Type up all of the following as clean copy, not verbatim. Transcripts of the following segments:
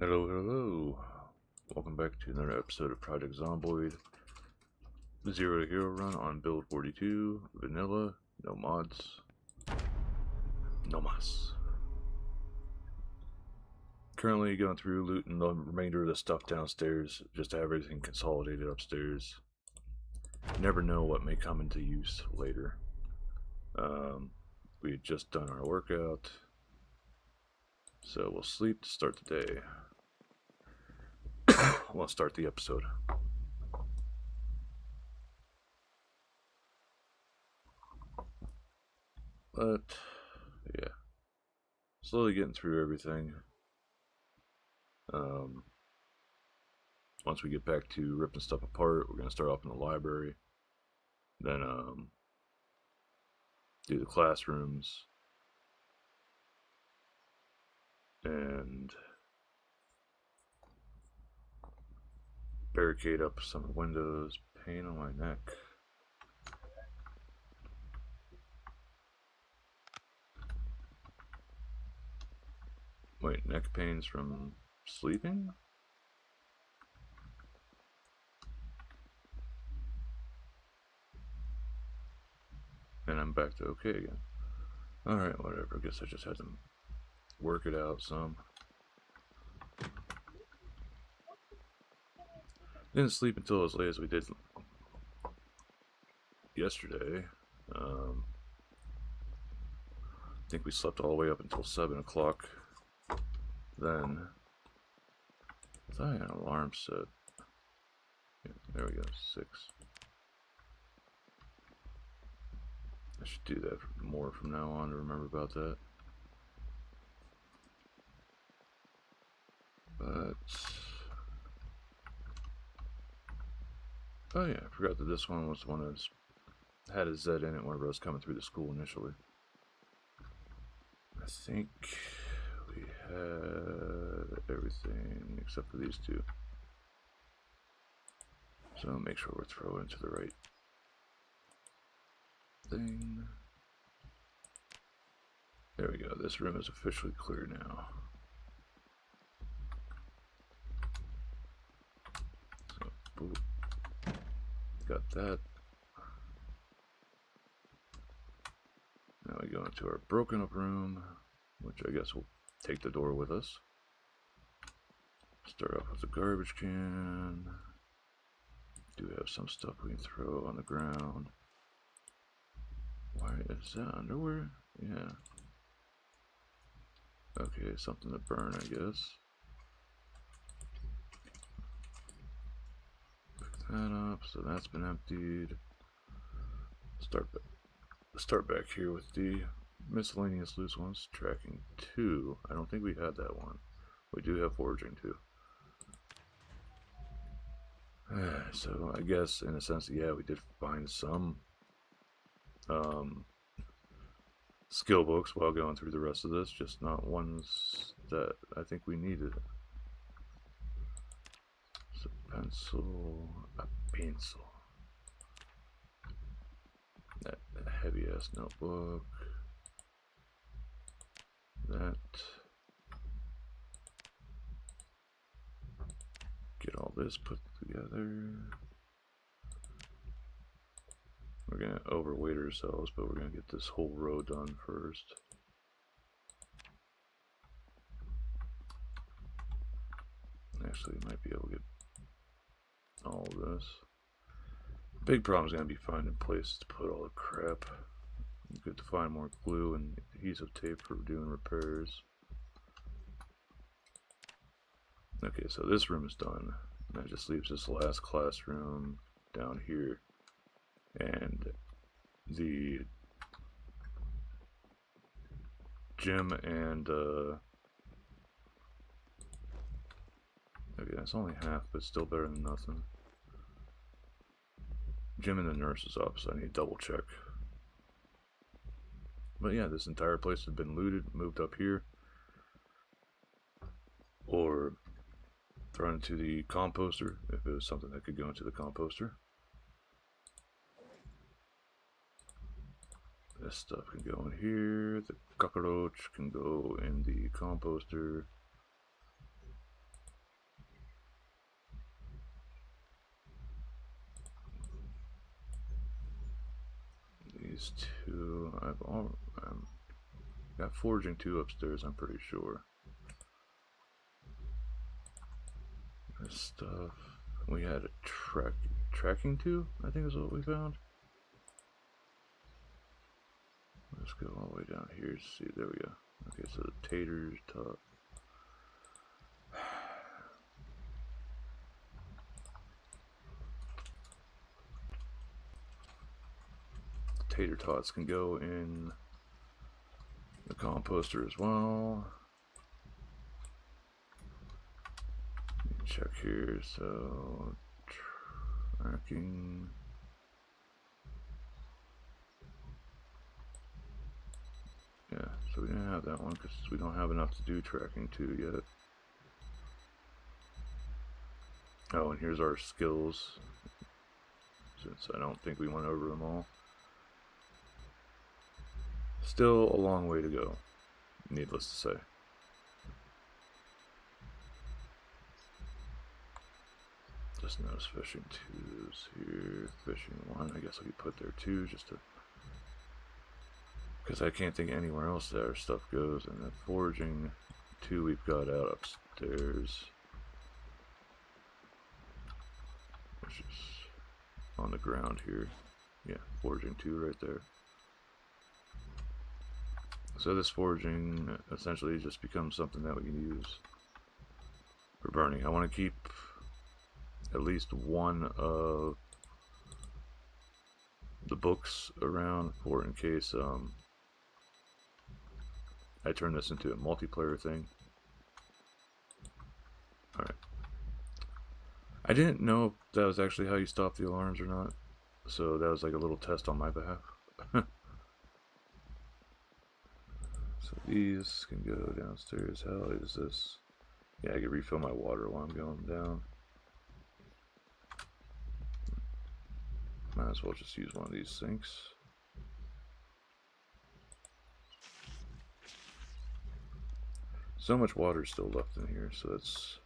Hello, hello. Welcome back to another episode of Project Zomboid. Zero Hero Run on build 42, vanilla, no mods, no mas. Currently going through looting the remainder of the stuff downstairs, just to have everything consolidated upstairs. You never know what may come into use later. We had just done our workout, so we'll sleep to start the day. We'll start the episode. But, yeah. Slowly getting through everything. Once we get back to ripping stuff apart, we're going to start off in the library. Then, do the classrooms. And barricade up some of the windows. Pain on my neck. Wait, neck pains from sleeping? And I'm back to okay again. Alright, whatever. I guess I just had to work it out some. Didn't sleep until as late as we did yesterday. I think we slept all the way up until 7 o'clock. Then, I thought I had an alarm set. Yeah, there we go, 6. I should do that more from now on to remember about that. But, oh yeah, I forgot that this one was the one that had a Z in it whenever I was coming through the school initially. I think we had everything except for these two. So make sure we're throwing to the right thing. There we go. This room is officially clear now. So, boop. Got that. Now we go into our broken up room, which I guess will take the door with us. Start off with the garbage can. Do have some stuff we can throw on the ground. Why is that underwear? Yeah. Okay, something to burn, I guess. Pick that up, so that's been emptied. Start back here with the miscellaneous loose ones. Tracking 2. I don't think we had that one. We do have foraging 2. So I guess in a sense, yeah, we did find some skill books while going through the rest of this, just not ones that I think we needed. So a pencil. That heavy ass notebook. That. Get all this put together. We're going to overweight ourselves, but we're going to get this whole row done first. Actually, we might be able to get all of this. Big problem is going to be finding places to put all the crap. Good to find more glue and adhesive tape for doing repairs. Okay, so this room is done. That just leaves this last classroom down here. And the gym and, okay, that's only half, but still better than nothing. Gym and the nurse's office, I need to double check. But yeah, this entire place has been looted, moved up here. Or thrown into the composter, if it was something that could go into the composter. This stuff can go in here. The cockroach can go in the composter. these two. I've got forging 2 upstairs, I'm pretty sure. This stuff. We had a tracking 2, I think is what we found. Let's go all the way down here to see. There we go. Okay, so the taters top. Tater tots can go in the composter as well. Check here, so tracking. Yeah, so we didn't have that one because we don't have enough to do tracking 2 yet. Oh, and here's our skills, since I don't think we went over them all. Still a long way to go, needless to say. Just notice fishing 2's here, fishing 1, I guess I could put there 2 just to, because I can't think anywhere else that our stuff goes. And then forging 2 we've got out upstairs, which is on the ground here. Yeah, forging 2 right there. So this forging essentially just becomes something that we can use for burning. I want to keep at least one of the books around for in case I turn this into a multiplayer thing. Alright. I didn't know if that was actually how you stop the alarms or not, so that was like a little test on my behalf. So these can go downstairs. How is this? Yeah, I can refill my water while I'm going down. Might as well just use one of these sinks. So much water still left in here, so this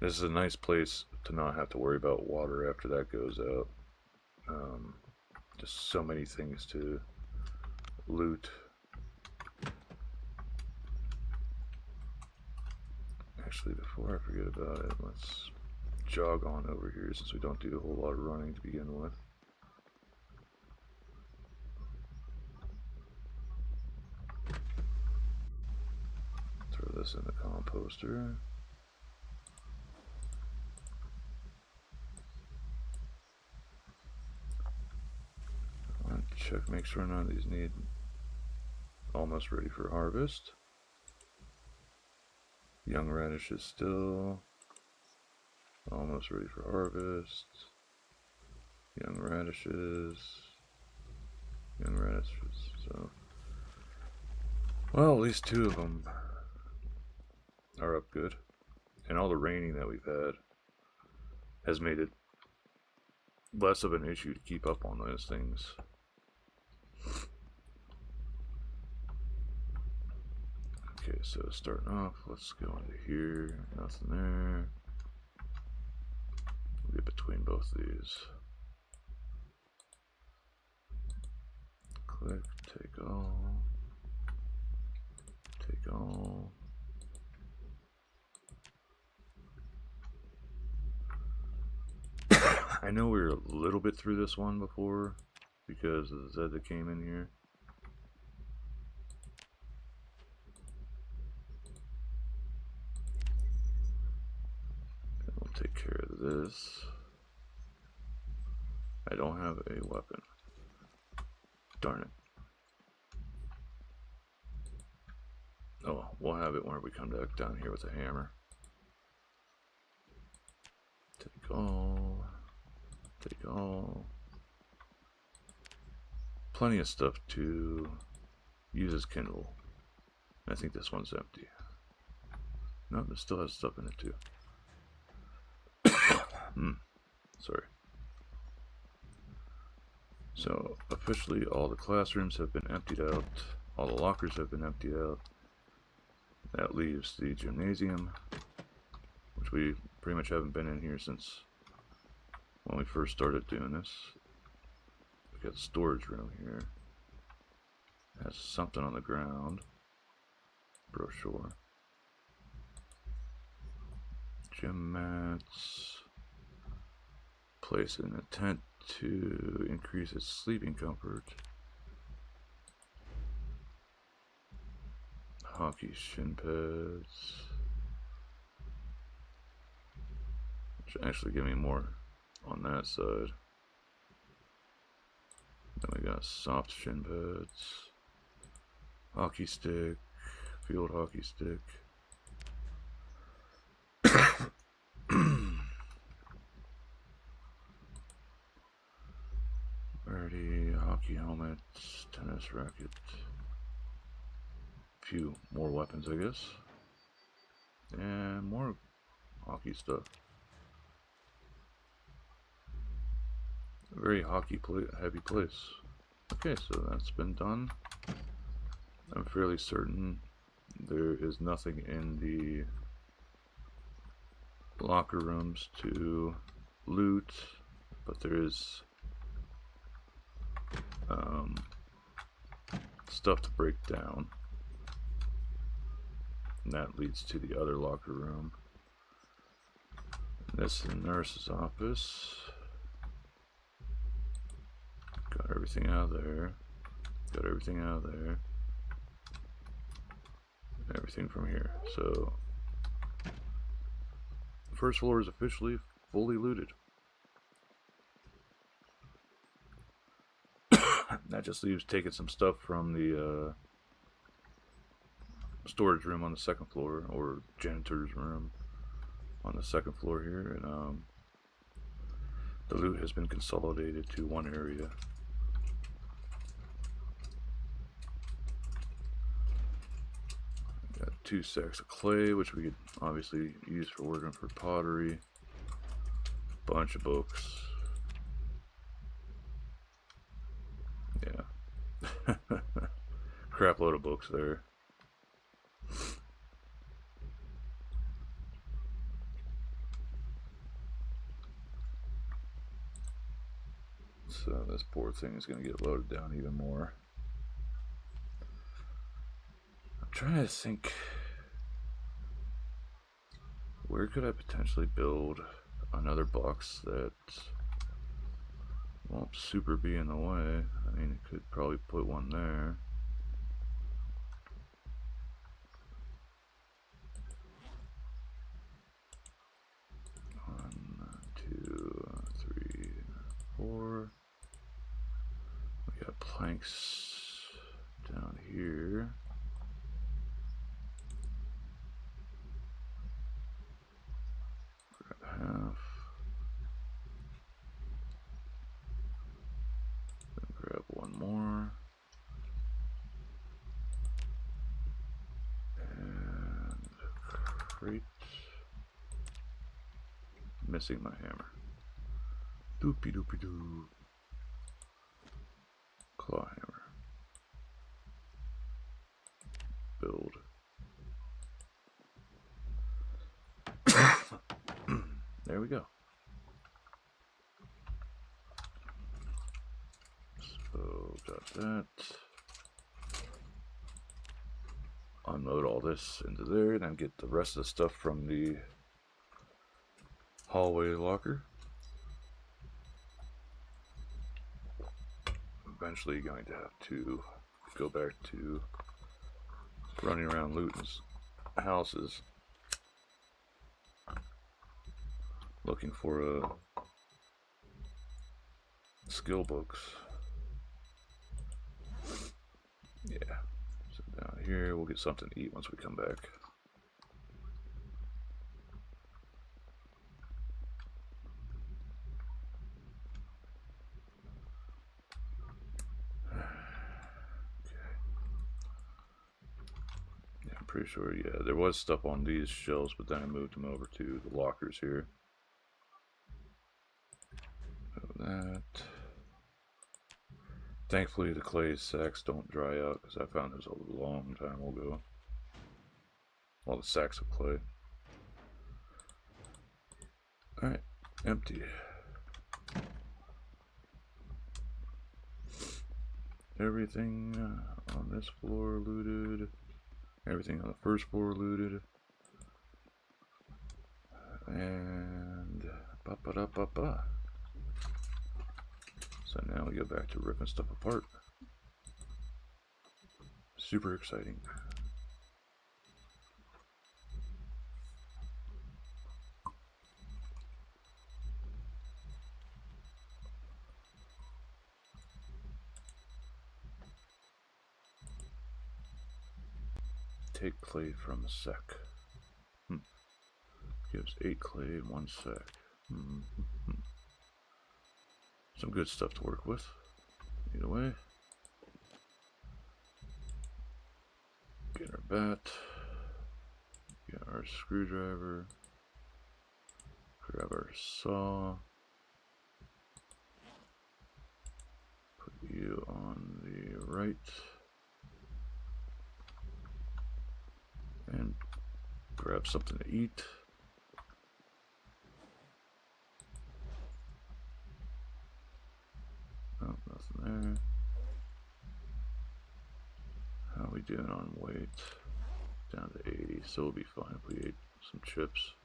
is a nice place to not have to worry about water after that goes out. Just so many things to loot. Actually, before I forget about it, let's jog on over here since we don't do a whole lot of running to begin with. Throw this in the composter. Check, make sure none of these need almost ready for harvest. Young radishes still almost ready for harvest. Young radishes. Young radishes. So, well, at least 2 of them are up good. And all the raining that we've had has made it less of an issue to keep up on those things. Okay, so starting off, let's go into here. Nothing there. We'll get between both of these. Click, take all. Take all. I know we were a little bit through this one before because of the Zed that came in here. And we'll take care of this. I don't have a weapon. Darn it. Oh, we'll have it when we come back down here with a hammer. Take all. Take all. Plenty of stuff to use as kindle. I think this one's empty. No, it still has stuff in it too. Sorry. So officially all the classrooms have been emptied out. All the lockers have been emptied out. That leaves the gymnasium, which we pretty much haven't been in here since when we first started doing this. We got a storage room here. Has something on the ground. Brochure. Gym mats. Place in a tent to increase its sleeping comfort. Hockey shin pads. Which actually give me more on that side. Then we got soft shin pads. Hockey stick. Field hockey stick. Birdie, hockey helmets, tennis racket. Few more weapons, I guess. And more hockey stuff. A very heavy place. Okay, so that's been done. I'm fairly certain there is nothing in the locker rooms to loot, but there is stuff to break down, and that leads to the other locker room. This is the nurse's office. Got everything out of there. Got everything out of there. And everything from here. So, the first floor is officially fully looted. That just leaves taking some stuff from the storage room on the second floor, or janitor's room on the second floor here, and the loot has been consolidated to one area. Got 2 sacks of clay, which we could obviously use for working for pottery. Bunch of books. Yeah. Crap load of books there. So this poor thing is going to get loaded down even more. I'm trying to think, where could I potentially build another box that won't super be in the way? I mean, it could probably put one there. One, 2, 3, 4. We got planks down here. Grab half. Then grab one more. And crate. Missing my hammer. Doopy doopy doo. Claw hammer. Build. There we go. So got that. Unload all this into there, and then get the rest of the stuff from the hallway locker. Eventually going to have to go back to running around looting houses, looking for skill books. Yeah, so down here we'll get something to eat once we come back. Pretty sure, yeah, there was stuff on these shelves, but then I moved them over to the lockers here. So that. Thankfully, the clay sacks don't dry out, because I found this a long time ago. All the sacks of clay. Alright, empty. everything on this floor looted. Everything on the first floor looted. And ba-ba-da-ba-ba. So now we go back to ripping stuff apart. Super exciting. Take clay from a sec. Gives 8 clay in 1 sec. Some good stuff to work with. Either way. Get our bat. Get our screwdriver. Grab our saw. Put you on the right. And grab something to eat. Oh, nothing there. How are we doing on weight? Down to 80, so we'll be fine if we ate some chips.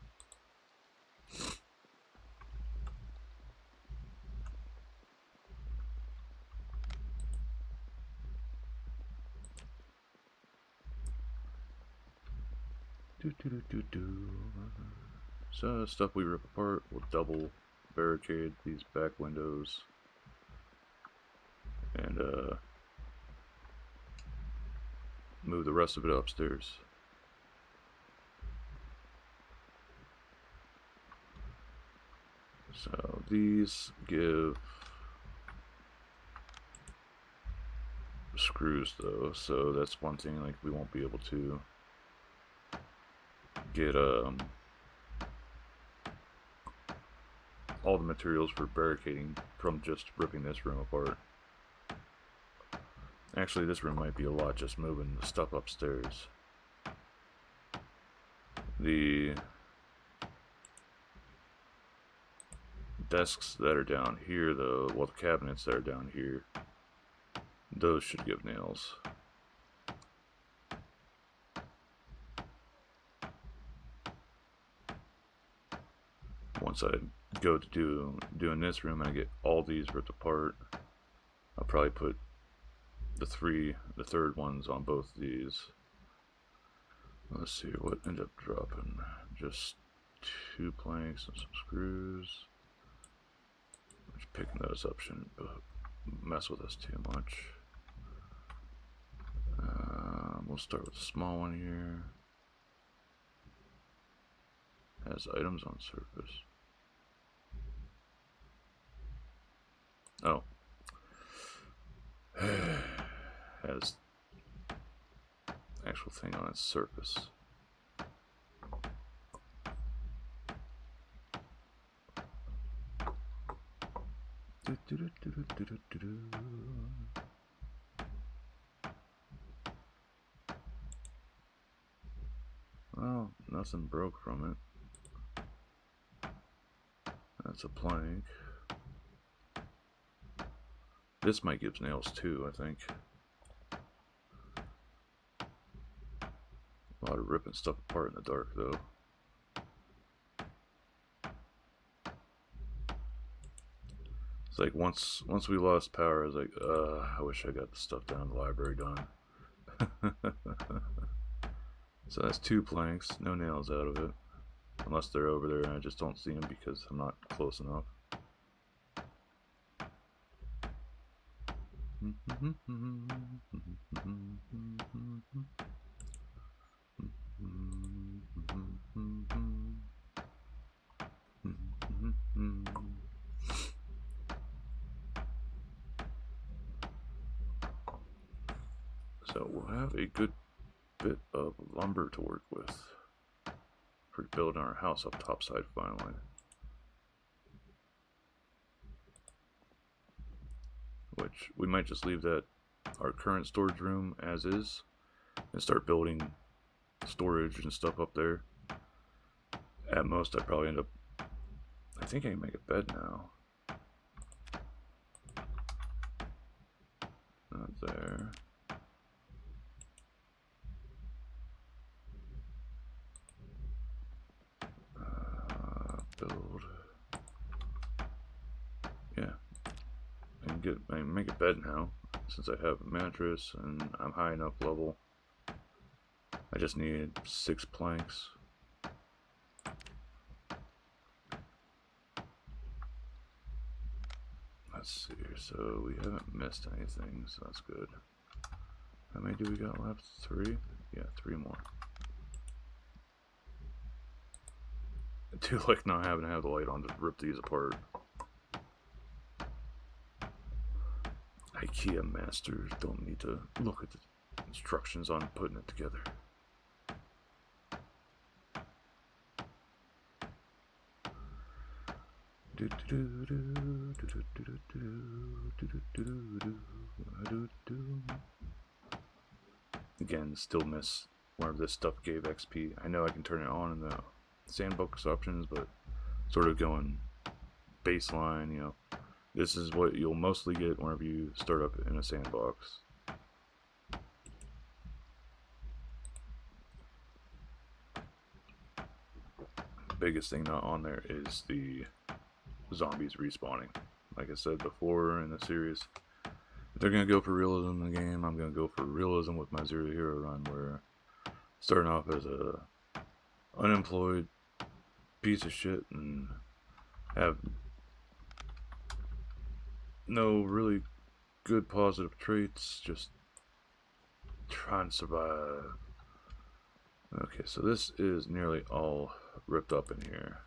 So stuff we rip apart, we'll double barricade these back windows and move the rest of it upstairs. So these give screws though, so that's one thing, like we won't be able to get all the materials for barricading from just ripping this room apart. Actually, this room might be a lot just moving the stuff upstairs. The desks that are down here though, well, the cabinets that are down here, those should give nails. Once I go to doing this room and I get all these ripped apart, I'll probably put the third ones on both these. Let's see what ended up dropping. Just 2 planks and some screws. Just picking those up shouldn't mess with us too much. We'll start with a small one here. Has items on surface. Oh. Has actual thing on its surface. Well, nothing broke from it. That's a plank. This might give nails too, I think. A lot of ripping stuff apart in the dark though. It's like once we lost power, I was like, I wish I got the stuff down in the library done. So that's 2 planks, no nails out of it. Unless they're over there and I just don't see them because I'm not close enough. So we'll have a good bit of lumber to work with for building our house up topside finally. Which we might just leave that our current storage room as is and start building storage and stuff up there. At most I probably end up, I think I can make a bed now. there. Build. Yeah. I can make a bed now, since I have a mattress and I'm high enough level. I just need 6 planks. Let's see here, so we haven't missed anything, so that's good. How many do we got left? 3? Yeah, 3 more. I do like not having to have the light on to rip these apart. IKEA masters don't need to look at the instructions on putting it together. Again, still miss whenever this stuff gave XP. I know I can turn it on in the sandbox options, but sort of going baseline, you know, this is what you'll mostly get whenever you start up in a sandbox. The biggest thing not on there is the zombies respawning. Like I said before in the series, if they're going to go for realism in the game, I'm going to go for realism with my Zero Hero run, where starting off as a unemployed piece of shit and have no really good positive traits, just trying to survive. Okay, so this is nearly all ripped up in here.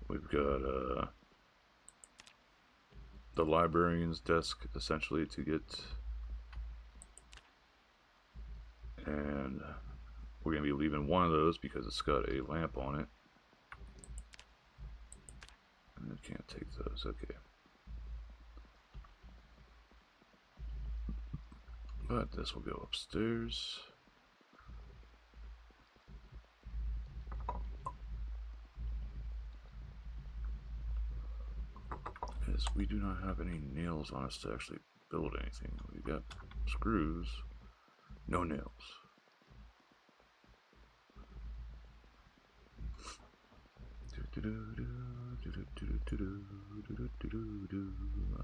We've got the librarian's desk essentially to get, and we're going to be leaving one of those because it's got a lamp on it. And I can't take those, okay. But this will go upstairs. As we do not have any nails on us to actually build anything. We've got screws, no nails.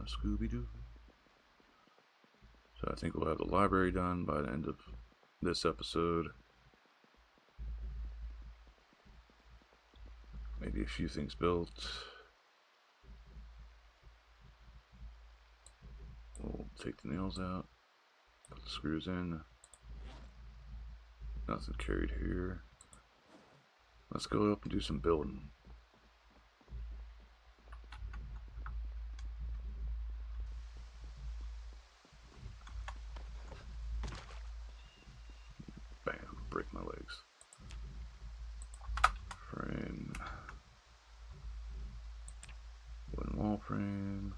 Scooby-Doo. So I think we'll have the library done by the end of this episode. Maybe a few things built. We'll take the nails out, put the screws in. Nothing carried here. Let's go up and do some building. Bam, break my legs. Frame. Wooden wall frame.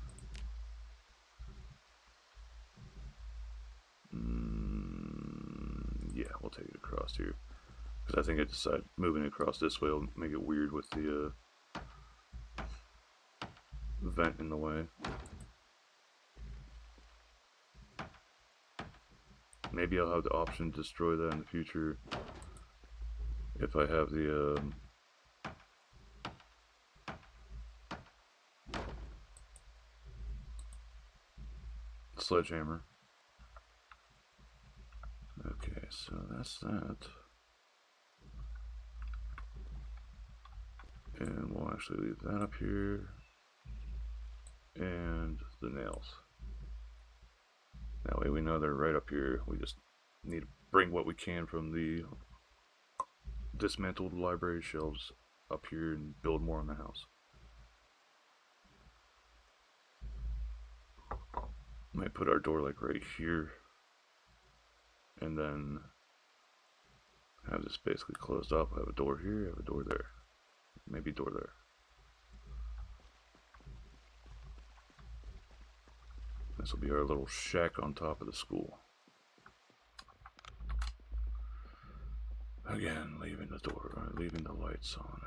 Yeah, we'll take it across here. Because I think I decided moving it across this way will make it weird with the vent in the way. Maybe I'll have the option to destroy that in the future if I have the sledgehammer. Okay, so that's that. And we'll actually leave that up here. And the nails. That way we know they're right up here. We just need to bring what we can from the dismantled library shelves up here and build more on the house. Might put our door like right here. And then have this basically closed up. Have a door here, have a door there. Maybe a door there. This will be our little shack on top of the school. Again, leaving the door, leaving the lights on.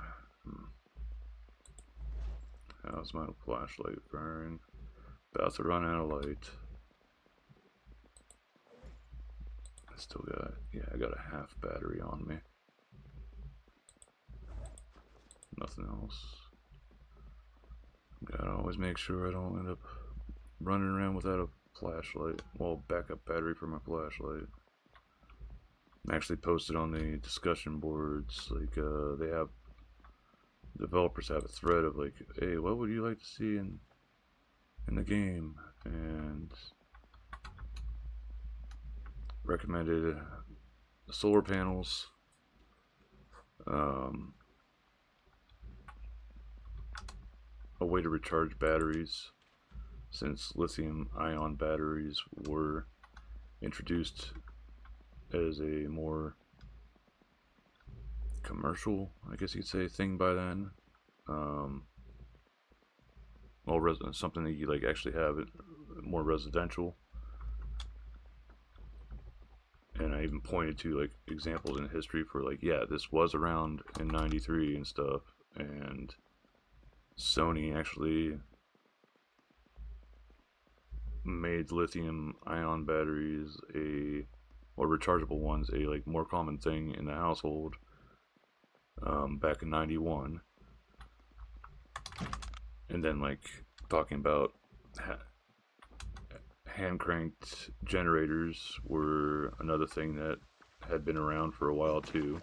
How's my flashlight burning? About to run out of light. I still got, yeah, I got a half battery on me. Nothing else. Gotta always make sure I don't end up running around without a flashlight. Well, backup battery for my flashlight. I actually posted on the discussion boards, like, they have, developers have a thread of like, hey, what would you like to see in the game? And recommended solar panels, a way to recharge batteries, since lithium ion batteries were introduced as a more commercial, I guess you could say, thing by then. Well, something that you like actually have it more residential. And I even pointed to like examples in history for like, yeah, this was around in '93 and stuff. And Sony actually made lithium ion batteries or rechargeable ones a like more common thing in the household back in '91. And then like talking about hand cranked generators were another thing that had been around for a while too.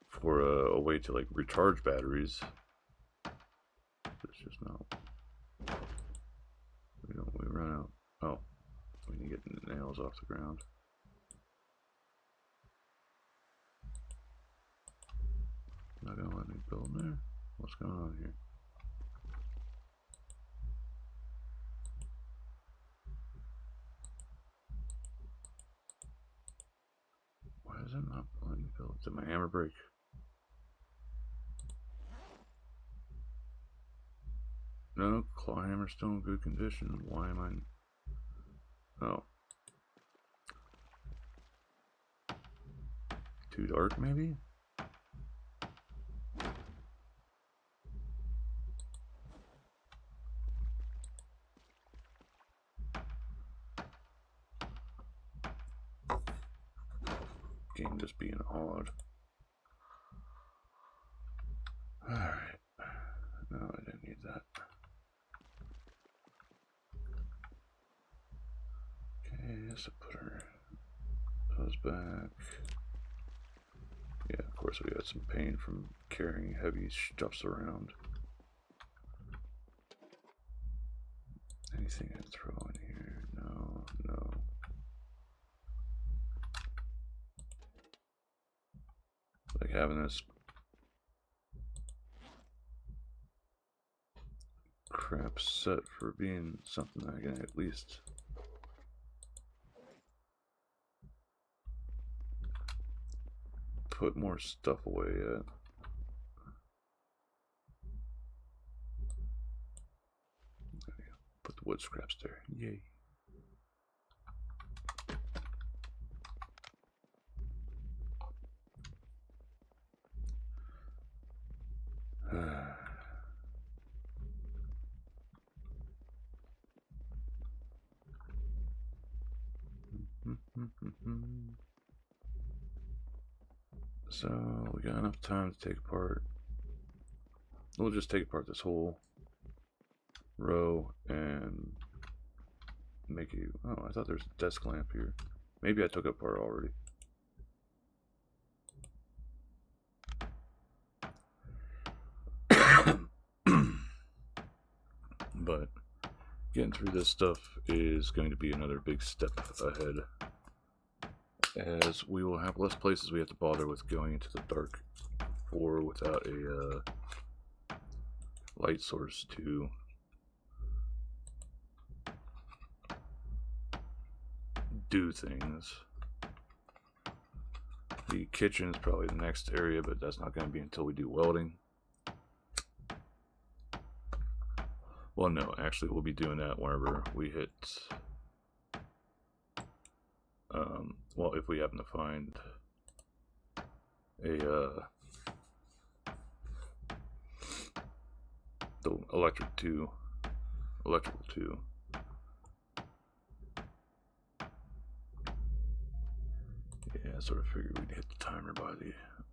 For a way to like recharge batteries. It's just not. We run out. Oh, we need to get the nails off the ground. Not gonna let me build there. What's going on here? Why is it not letting me build? Did my hammer break? No, claw hammer's still in good condition. Why am I? Oh. Too dark, maybe? Game just being odd. Alright. No, I didn't need that. Okay, so put those back. Yeah, of course we got some pain from carrying heavy stuffs around. Anything I throw in here? No, no. Like having this crap set for being something I can at least put more stuff away at. Put the wood scraps there. Yay. So we got enough time to take apart. We'll just take apart this whole row and make it. Oh, I thought there's a desk lamp here. Maybe I took it apart already. But getting through this stuff is going to be another big step ahead, as we will have less places we have to bother with going into the dark or without a light source to do things. The kitchen is probably the next area, but that's not going to be until we do welding. Well, no, actually we'll be doing that whenever we hit well, if we happen to find a the electrical 2. Yeah, I sort of figured we'd hit the timer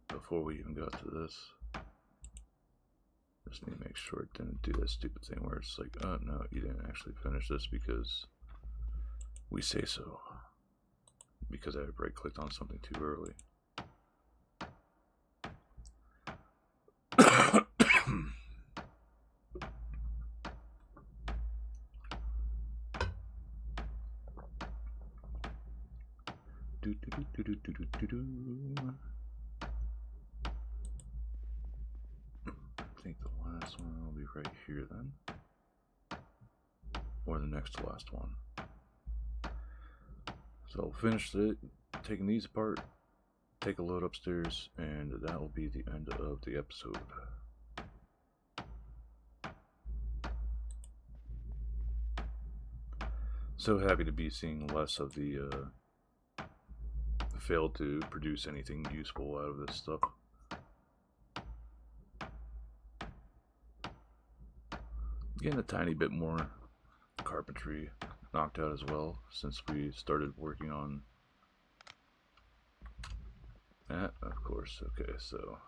before we even got to this. Just need to make sure it didn't do that stupid thing where it's like, oh no, you didn't actually finish this because we say so. Because I right clicked on something too early. I think the last one will be right here then. Or the next to last one. So I'll finish taking these apart, take a load upstairs, and that will be the end of the episode. So happy to be seeing less of the failed to produce anything useful out of this stuff. Getting a tiny bit more carpentry knocked out as well since we started working on that, of course. Okay, so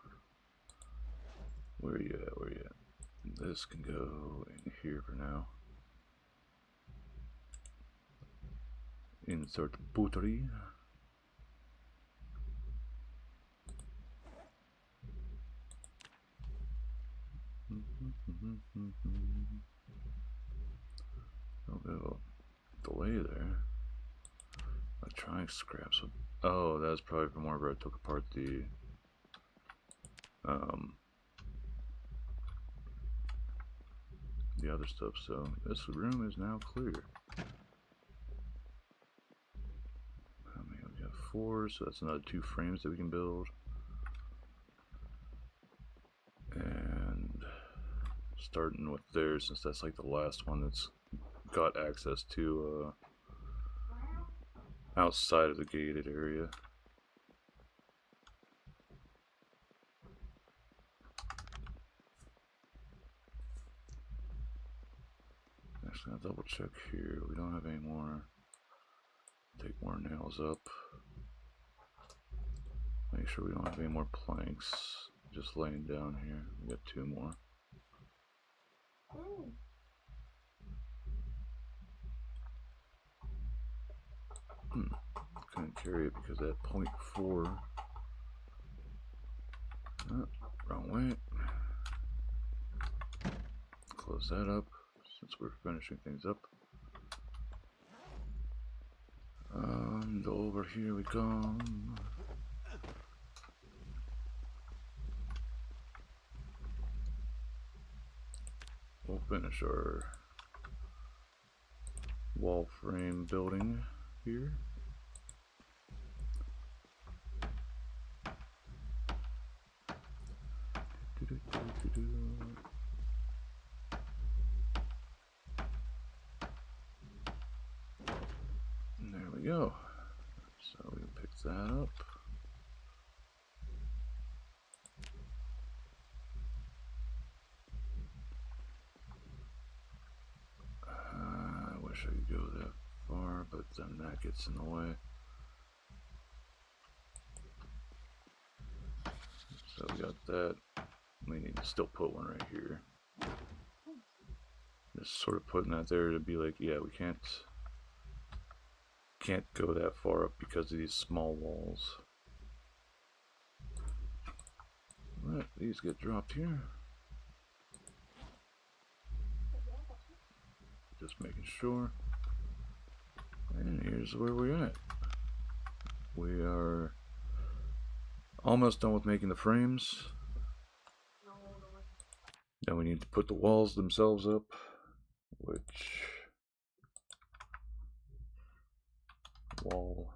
where are you at? This can go in here for now. Insert pottery. A little delay there. Electronic scraps. Oh, that's probably from wherever I took apart the other stuff. So this room is now clear. How many? We got 4, so that's another 2 frames that we can build. And starting with there, since that's like the last one that's got access to outside of the gated area. Actually, I'll double check here. We don't have any more. Take more nails up. Make sure we don't have any more planks just laying down here. We got 2 more. Couldn't carry it because that 0.4. Oh, wrong way. Close that up since we're finishing things up. And over here we come. We'll finish our wall frame building here. And there we go. So we pick that up. I wish I could go that far, but then that gets in the way. So we got that. We need to still put one right here. Just sort of putting that there to be like, yeah, we can't go that far up because of these small walls. Let these get dropped here. Just making sure. And here's where we're at. We are almost done with making the frames. Now we need to put the walls themselves up, which wall,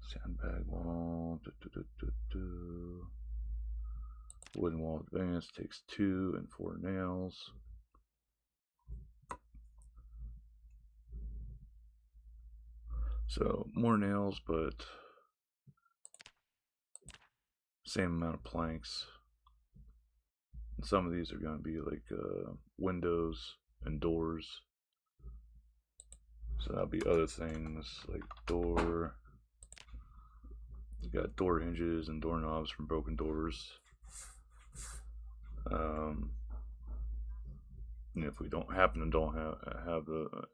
sandbag wall, wooden wall advanced takes 2 and 4 nails. So more nails, but same amount of planks. And some of these are going to be like windows and doors. So that'll be other things like door. You got door hinges and doorknobs from broken doors. And if we don't have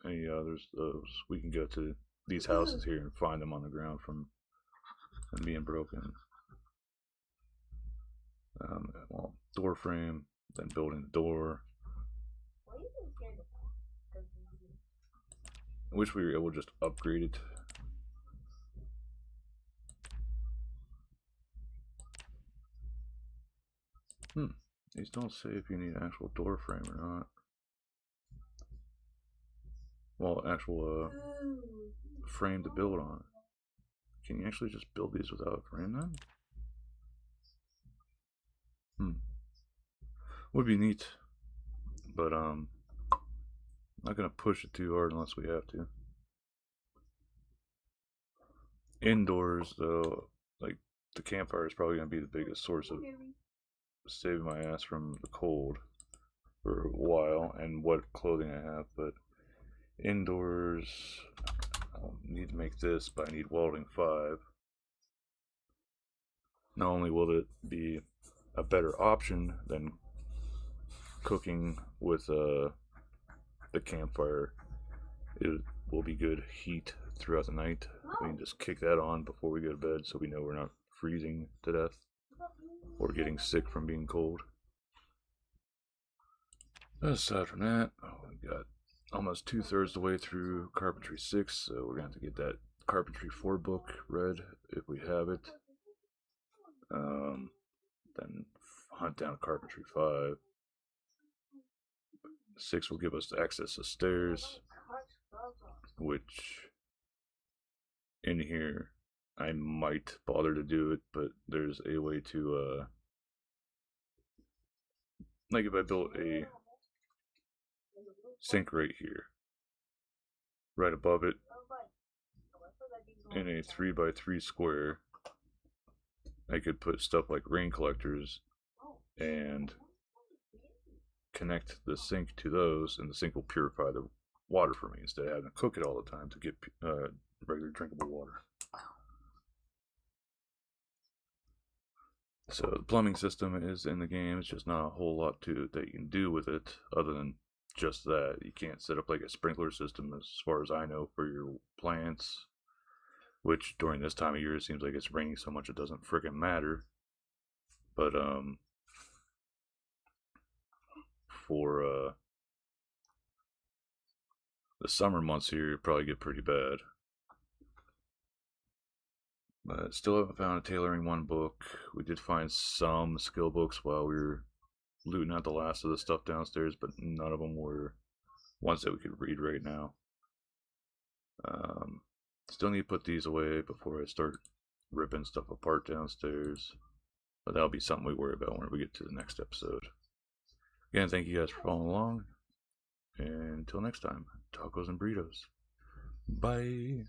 any others, those we can go to these houses here and find them on the ground from them being broken. Well, door frame, then building the door. I wish we were able to just upgrade it. These don't say if you need an actual door frame or not. Well, actual frame to build on. Can you actually just build these without a frame then? Would be neat. But not gonna push it too hard unless we have to. Indoors though, like the campfire is probably gonna be the biggest source of saving my ass from the cold for a while and what clothing I have, but indoors I don't need to make this, but I need welding 5. Not only will it be a better option than cooking with the campfire, it will be good heat throughout the night. We can just kick that on before we go to bed so we know we're not freezing to death or getting sick from being cold. Aside from that, we got almost 2/3 the way through Carpentry 6, so we're going to have to get that Carpentry 4 book read if we have it. Then hunt down Carpentry 5. 6 will give us access to stairs, which in here I might bother to do it, but there's a way to like if I built a sink right here, right above it, in a 3x3 square, I could put stuff like rain collectors and connect the sink to those, and the sink will purify the water for me instead of having to cook it all the time to get regular drinkable water. So the plumbing system is in the game. It's just not a whole lot that you can do with it other than just that. You can't set up like a sprinkler system as far as I know for your plants, which during this time of year it seems like it's raining so much it doesn't freaking matter. But for the summer months here, it probably get pretty bad. But still haven't found a tailoring 1 book. We did find some skill books while we were looting out the last of the stuff downstairs, but none of them were ones that we could read right now. Still need to put these away before I start ripping stuff apart downstairs. But that'll be something we worry about when we get to the next episode. Again, thank you guys for following along. And until next time, tacos and burritos. Bye.